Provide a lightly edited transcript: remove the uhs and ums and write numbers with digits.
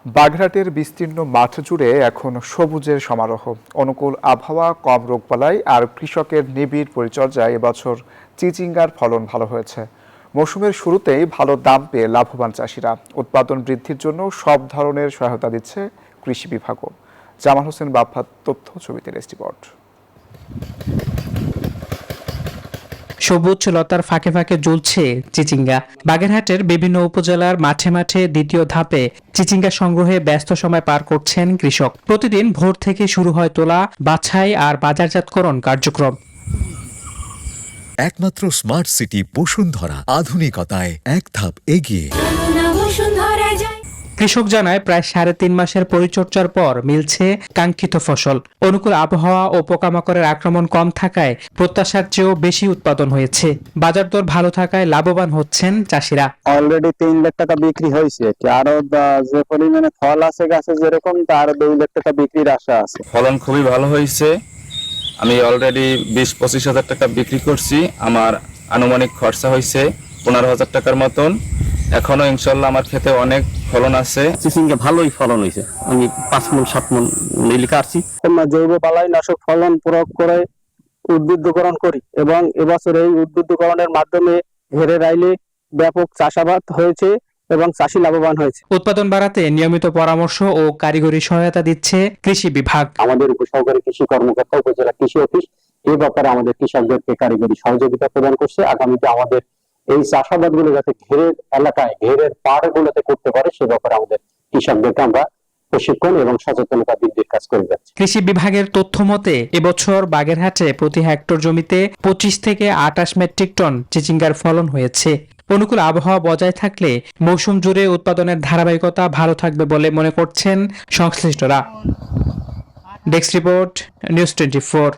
বাগেরহাটের বিস্তীর্ণ মাঠ জুড়ে এখন সবুজের সমারোহ। অনুকূল আবহাওয়া, কম রোগবালাই আর কৃষকের নিবিড় পরিচর্যায় এবছর চিচিঙ্গার ফলন ভালো হয়েছে। মৌসুমের শুরুতেই ভালো দাম পেয়ে লাভবান চাষিরা। উৎপাদন বৃদ্ধির জন্য সব ধরনের সহায়তা দিচ্ছে কৃষি বিভাগও। জামাল হোসেন বাপ্পার তথ্য, ছবিতে রিপোর্ট। সবুজ লতার ফাঁকে ফাঁকে ঝুলছে চিচিঙ্গা। বাগেরহাটের বিভিন্ন উপজেলার মাঠে মাঠে দ্বিতীয় ধাপে চিচিঙ্গা সংগ্রহে ব্যস্ত সময় পার করছেন কৃষক। প্রতিদিন ভোর থেকে শুরু হয় তোলা, বাছাই আর বাজারজাতকরণ কার্যক্রম। একমাত্র স্মার্ট সিটি বসুন্ধরা, আধুনিকতায় এক ধাপ এগিয়ে। কৃষক জানায় প্রায় 3.5 মাসের পরিচর্যার পর মিলছে কাঙ্ক্ষিত ফসল। অনুকূল আবহাওয়া ও পোকামাকড়ের আক্রমণ কম থাকায় প্রত্যাশার চেয়েও বেশি উৎপাদন হয়েছে। বাজার দর ভালো থাকায় লাভবান হচ্ছেন চাষিরা। অলরেডি 3 লাখ টাকা বিক্রি হয়েছে, আরো যে পরিমাণে ফল আছে গাছে যেরকম, তার 2 লাখ টাকা বিক্রির আশা আছে। ফলন খুবই ভালো হয়েছে। আমি অলরেডি 20-25 হাজার টাকা বিক্রি করছি। আমার আনুমানিক খরচা হয়েছে 15,000 টাকার মতন। এখনো ইনশাল্লাহ আমার ক্ষেতে অনেক ফলন আছে। চিচিঙ্গা ভালোই ফলন হয়েছে। আমি 5 মণ 7 মণ মিলি কাটছি। জৈব বালাইনাশক ফলন প্রয়োগ করে উদ্ভিদকরণ করি এবং এবছর এই উদ্ভিদকরণের মাধ্যমে ঘেরে রাইলে ব্যাপক চাষাবাদ হয়েছে এবং চাষি লাভবান হয়েছে। উৎপাদন বাড়াতে নিয়মিত পরামর্শ ও কারিগরি সহায়তা দিচ্ছে কৃষি বিভাগ। আমাদের উপসহকারী কৃষি কর্মকর্তা, উপজেলা কৃষি অফিস এই ব্যাপারে আমাদের কৃষকদেরকে কারিগরি সহযোগিতা প্রদান করছে। আগামীতে আমাদের এই চাষাবাদ গুলো যাতে ঘেরের এলাকায়, ঘেরের পাড় গুলোতে করতে পারে, সে ব্যাপারে আমাদের কৃষকদেরকে আমরা প্রশিক্ষণ এবং সচেতনতা বৃদ্ধির কাজ করে যাচ্ছি। কৃষি বিভাগের তথ্য মতে এবছর বাগেরহাটে প্রতি হেক্টর জমিতে 25 থেকে 28 মেট্রিক টন চিচিঙ্গার ফলন হয়েছে। অনুকূল আবহাওয়া বজায় থাকলে মৌসুম জুড়ে উৎপাদনের ধারাবাহিকতা ভালো থাকবে বলে মনে করছেন সংশ্লিষ্টরা। Desk report, news 24।